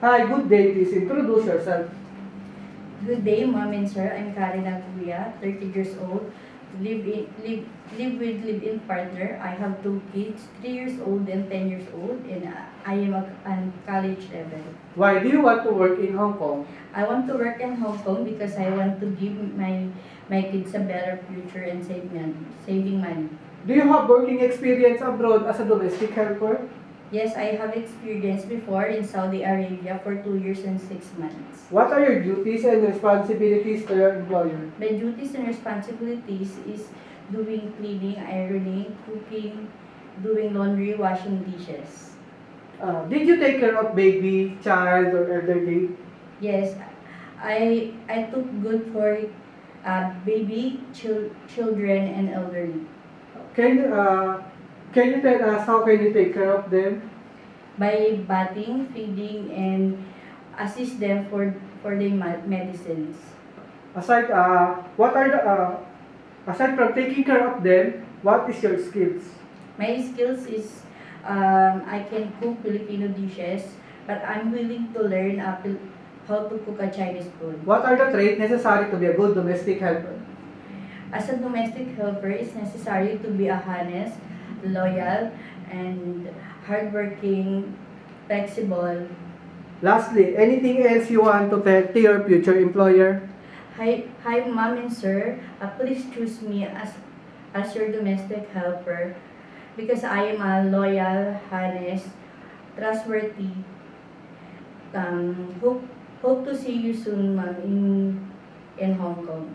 Hi, good day. Please introduce yourself. Good day, Mom and Sir. I'm Karen Aguia, 30 years old. Live with live-in partner. I have two kids, 3 years old and 10 years old, and I am on college level. Why do you want to work in Hong Kong? I want to work in Hong Kong because I want to give my kids a better future and saving money. Do you have working experience abroad as a domestic helper? Yes, I have experience before in Saudi Arabia for 2 years and 6 months. What are your duties and responsibilities to your employer? My duties and responsibilities is doing cleaning, ironing, cooking, doing laundry, washing dishes. Did you take care of baby, child, or elderly? Yes, I took good for baby, children, and elderly. Can you can you tell us how can you take care of them? By bathing, feeding, and assist them for their medicines. Aside what are the aside from taking care of them, what is your skills? My skills is I can cook Filipino dishes, but I'm willing to learn how to cook a Chinese food. What are the traits necessary to be a good domestic helper? As a domestic helper, it's necessary to be a honest, loyal, and hardworking, flexible. Lastly, anything else you want to tell to your future employer? Hi, Mom and Sir. Please choose me as your domestic helper because I am a loyal, honest, trustworthy. Hope to see you soon, Mom, in Hong Kong.